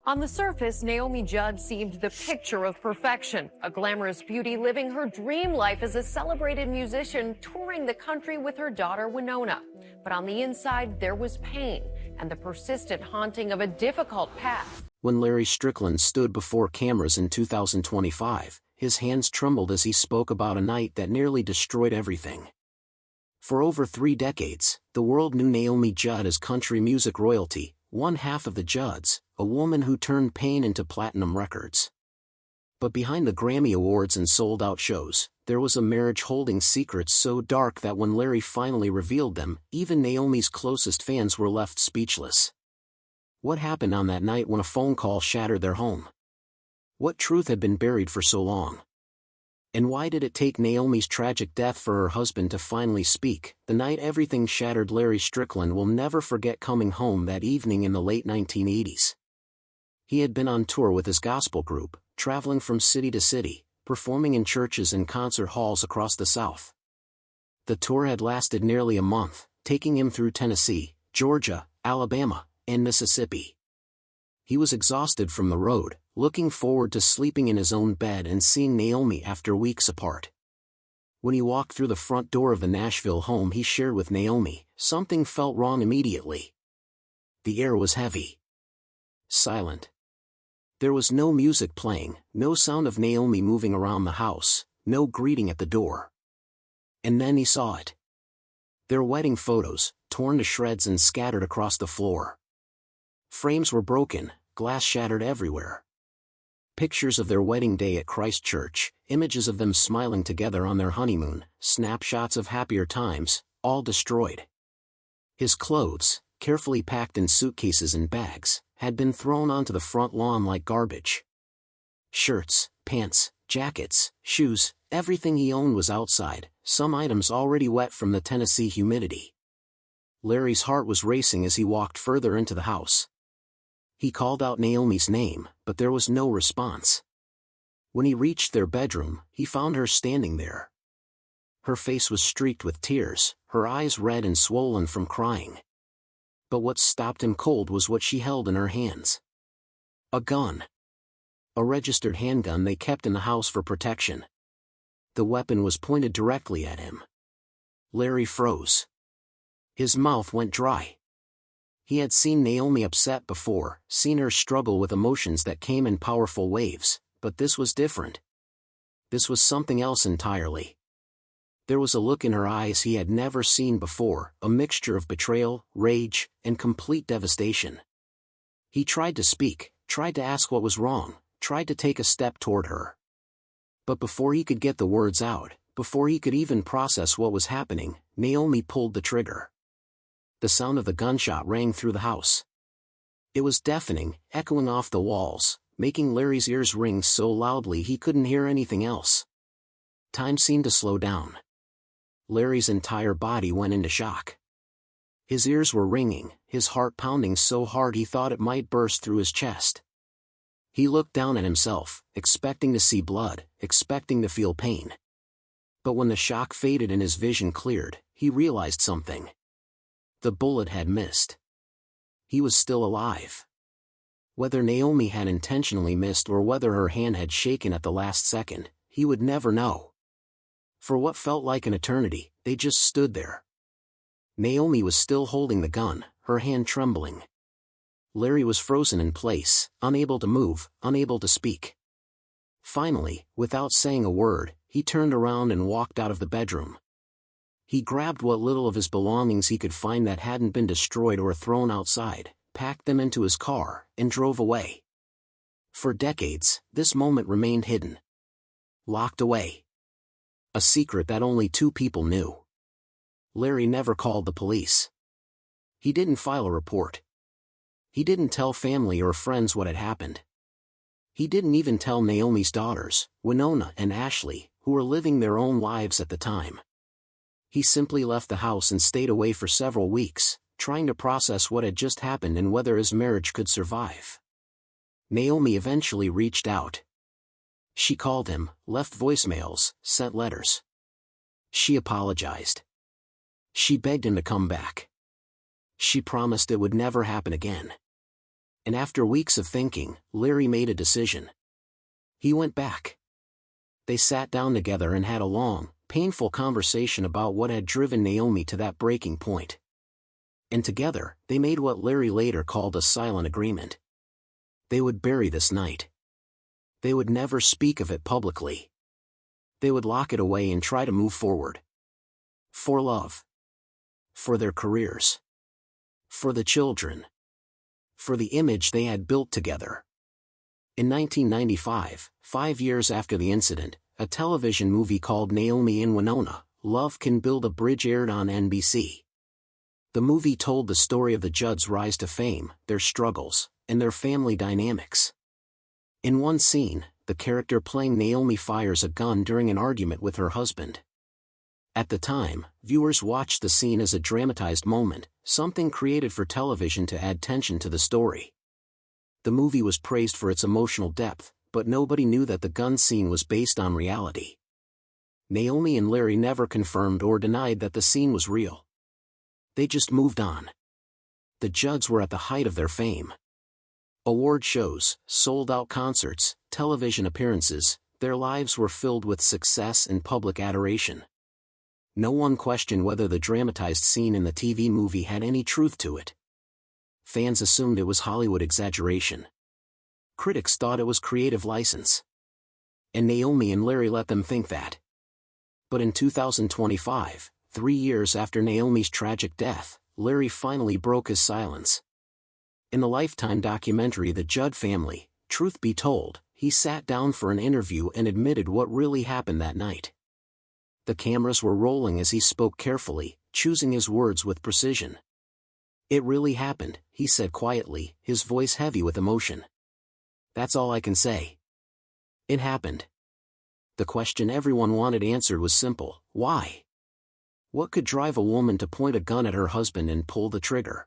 On the surface, Naomi Judd seemed the picture of perfection, a glamorous beauty living her dream life as a celebrated musician touring the country with her daughter Winona. But on the inside, there was pain and the persistent haunting of a difficult past. When Larry Strickland stood before cameras in 2025, his hands trembled as he spoke about a night that nearly destroyed everything. For over 3 decades, the world knew Naomi Judd as country music royalty, one half of the Judds, a woman who turned pain into platinum records. But behind the Grammy Awards and sold-out shows, there was a marriage holding secrets so dark that when Larry finally revealed them, even Naomi's closest fans were left speechless. What happened on that night when a phone call shattered their home? What truth had been buried for so long? And why did it take Naomi's tragic death for her husband to finally speak? The night everything shattered, Larry Strickland will never forget coming home that evening in the late 1980s. He had been on tour with his gospel group, traveling from city to city, performing in churches and concert halls across the South. The tour had lasted nearly a month, taking him through Tennessee, Georgia, Alabama, and Mississippi. He was exhausted from the road, looking forward to sleeping in his own bed and seeing Naomi after weeks apart. When he walked through the front door of the Nashville home he shared with Naomi, something felt wrong immediately. The air was heavy. Silent. There was no music playing, no sound of Naomi moving around the house, no greeting at the door. And then he saw it. Their wedding photos, torn to shreds and scattered across the floor. Frames were broken, glass shattered everywhere. Pictures of their wedding day at Christ Church, images of them smiling together on their honeymoon, snapshots of happier times, all destroyed. His clothes, carefully packed in suitcases and bags, had been thrown onto the front lawn like garbage. Shirts, pants, jackets, shoes, everything he owned was outside, some items already wet from the Tennessee humidity. Larry's heart was racing as he walked further into the house. He called out Naomi's name, but there was no response. When he reached their bedroom, he found her standing there. Her face was streaked with tears, her eyes red and swollen from crying. But what stopped him cold was what she held in her hands. A gun. A registered handgun they kept in the house for protection. The weapon was pointed directly at him. Larry froze. His mouth went dry. He had seen Naomi upset before, seen her struggle with emotions that came in powerful waves, but this was different. This was something else entirely. There was a look in her eyes he had never seen before, a mixture of betrayal, rage, and complete devastation. He tried to speak, tried to ask what was wrong, tried to take a step toward her. But before he could get the words out, before he could even process what was happening, Naomi pulled the trigger. The sound of the gunshot rang through the house. It was deafening, echoing off the walls, making Larry's ears ring so loudly he couldn't hear anything else. Time seemed to slow down. Larry's entire body went into shock. His ears were ringing, his heart pounding so hard he thought it might burst through his chest. He looked down at himself, expecting to see blood, expecting to feel pain. But when the shock faded and his vision cleared, he realized something. The bullet had missed. He was still alive. Whether Naomi had intentionally missed or whether her hand had shaken at the last second, he would never know. For what felt like an eternity, they just stood there. Naomi was still holding the gun, her hand trembling. Larry was frozen in place, unable to move, unable to speak. Finally, without saying a word, he turned around and walked out of the bedroom. He grabbed what little of his belongings he could find that hadn't been destroyed or thrown outside, packed them into his car, and drove away. For decades, this moment remained hidden. Locked away. A secret that only 2 people knew. Larry never called the police. He didn't file a report. He didn't tell family or friends what had happened. He didn't even tell Naomi's daughters, Winona and Ashley, who were living their own lives at the time. He simply left the house and stayed away for several weeks, trying to process what had just happened and whether his marriage could survive. Naomi eventually reached out. She called him, left voicemails, sent letters. She apologized. She begged him to come back. She promised it would never happen again. And after weeks of thinking, Larry made a decision. He went back. They sat down together and had a long, painful conversation about what had driven Naomi to that breaking point. And together, they made what Larry later called a silent agreement. They would bury this night. They would never speak of it publicly. They would lock it away and try to move forward. For love. For their careers. For the children. For the image they had built together. In 1995, 5 years after the incident, a television movie called Naomi and Winona, Love Can Build a Bridge aired on NBC. The movie told the story of the Judds' rise to fame, their struggles, and their family dynamics. In one scene, the character playing Naomi fires a gun during an argument with her husband. At the time, viewers watched the scene as a dramatized moment, something created for television to add tension to the story. The movie was praised for its emotional depth, but nobody knew that the gun scene was based on reality. Naomi and Larry never confirmed or denied that the scene was real. They just moved on. The Judds were at the height of their fame. Award shows, sold-out concerts, television appearances, their lives were filled with success and public adoration. No one questioned whether the dramatized scene in the TV movie had any truth to it. Fans assumed it was Hollywood exaggeration. Critics thought it was creative license. And Naomi and Larry let them think that. But in 2025, 3 years after Naomi's tragic death, Larry finally broke his silence. In the Lifetime documentary The Judd Family, Truth Be Told, he sat down for an interview and admitted what really happened that night. The cameras were rolling as he spoke carefully, choosing his words with precision. "It really happened," he said quietly, his voice heavy with emotion. "That's all I can say. It happened." The question everyone wanted answered was simple: why? What could drive a woman to point a gun at her husband and pull the trigger?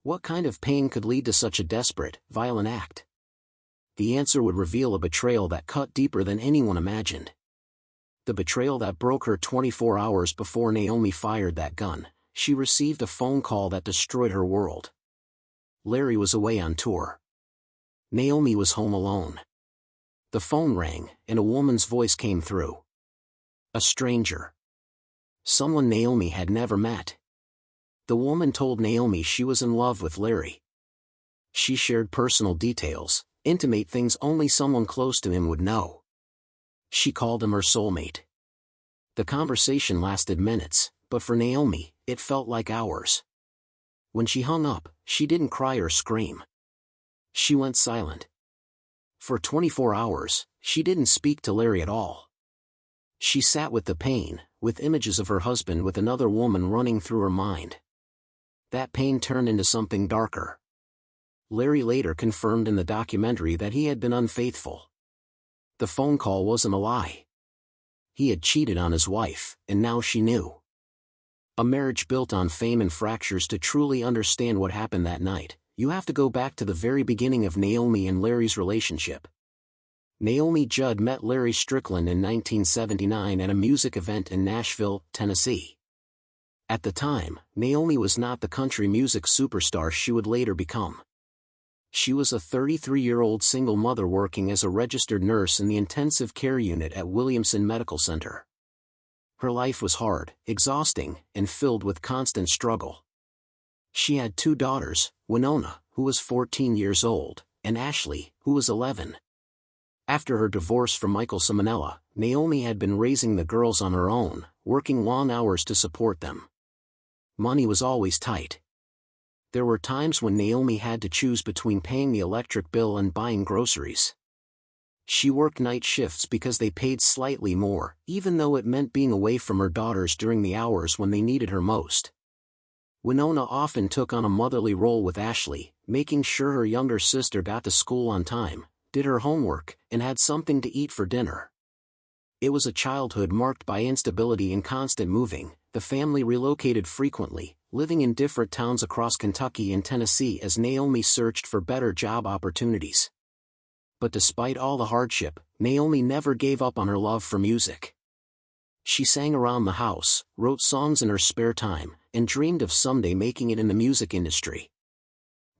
What kind of pain could lead to such a desperate, violent act? The answer would reveal a betrayal that cut deeper than anyone imagined. The betrayal that broke her 24 hours before Naomi fired that gun. She received a phone call that destroyed her world. Larry was away on tour. Naomi was home alone. The phone rang, and a woman's voice came through. A stranger. Someone Naomi had never met. The woman told Naomi she was in love with Larry. She shared personal details, intimate things only someone close to him would know. She called him her soulmate. The conversation lasted minutes, but for Naomi, it felt like hours. When she hung up, she didn't cry or scream. She went silent. For 24 hours, she didn't speak to Larry at all. She sat with the pain, with images of her husband with another woman running through her mind. That pain turned into something darker. Larry later confirmed in the documentary that he had been unfaithful. The phone call wasn't a lie. He had cheated on his wife, and now she knew. A marriage built on fame and fractures. To truly understand what happened that night, you have to go back to the very beginning of Naomi and Larry's relationship. Naomi Judd met Larry Strickland in 1979 at a music event in Nashville, Tennessee. At the time, Naomi was not the country music superstar she would later become. She was a 33-year-old single mother working as a registered nurse in the intensive care unit at Williamson Medical Center. Her life was hard, exhausting, and filled with constant struggle. She had 2 daughters, Winona, who was 14 years old, and Ashley, who was 11. After her divorce from Michael Simonella, Naomi had been raising the girls on her own, working long hours to support them. Money was always tight. There were times when Naomi had to choose between paying the electric bill and buying groceries. She worked night shifts because they paid slightly more, even though it meant being away from her daughters during the hours when they needed her most. Winona often took on a motherly role with Ashley, making sure her younger sister got to school on time, did her homework, and had something to eat for dinner. It was a childhood marked by instability and constant moving. The family relocated frequently, living in different towns across Kentucky and Tennessee as Naomi searched for better job opportunities. But despite all the hardship, Naomi never gave up on her love for music. She sang around the house, wrote songs in her spare time, and dreamed of someday making it in the music industry.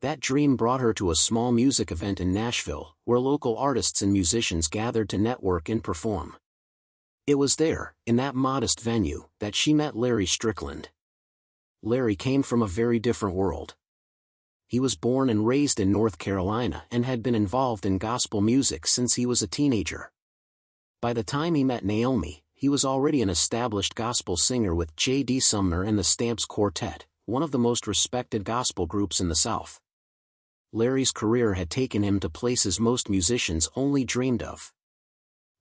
That dream brought her to a small music event in Nashville, where local artists and musicians gathered to network and perform. It was there, in that modest venue, that she met Larry Strickland. Larry came from a very different world. He was born and raised in North Carolina and had been involved in gospel music since he was a teenager. By the time he met Naomi, he was already an established gospel singer with J.D. Sumner and the Stamps Quartet, one of the most respected gospel groups in the South. Larry's career had taken him to places most musicians only dreamed of.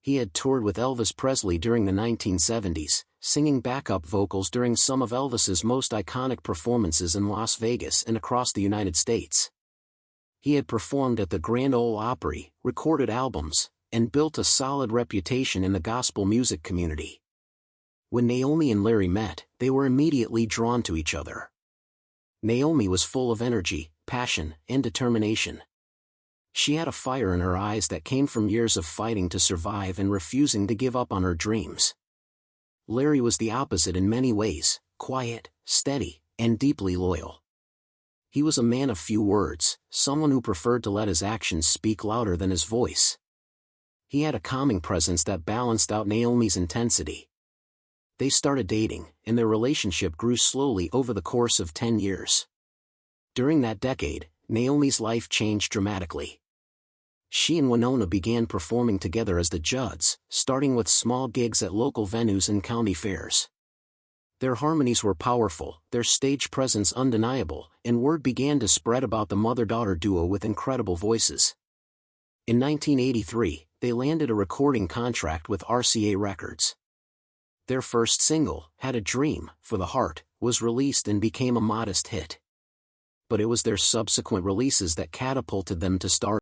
He had toured with Elvis Presley during the 1970s, singing backup vocals during some of Elvis's most iconic performances in Las Vegas and across the United States. He had performed at the Grand Ole Opry, recorded albums, and built a solid reputation in the gospel music community. When Naomi and Larry met, they were immediately drawn to each other. Naomi was full of energy, passion, and determination. She had a fire in her eyes that came from years of fighting to survive and refusing to give up on her dreams. Larry was the opposite in many ways, quiet, steady, and deeply loyal. He was a man of few words, someone who preferred to let his actions speak louder than his voice. He had a calming presence that balanced out Naomi's intensity. They started dating, and their relationship grew slowly over the course of 10 years. During that decade, Naomi's life changed dramatically. She and Winona began performing together as the Judds, starting with small gigs at local venues and county fairs. Their harmonies were powerful, their stage presence undeniable, and word began to spread about the mother-daughter duo with incredible voices. In 1983, they landed a recording contract with RCA Records. Their first single, Had a Dream, for the Heart, was released and became a modest hit. But it was their subsequent releases that catapulted them to stardom.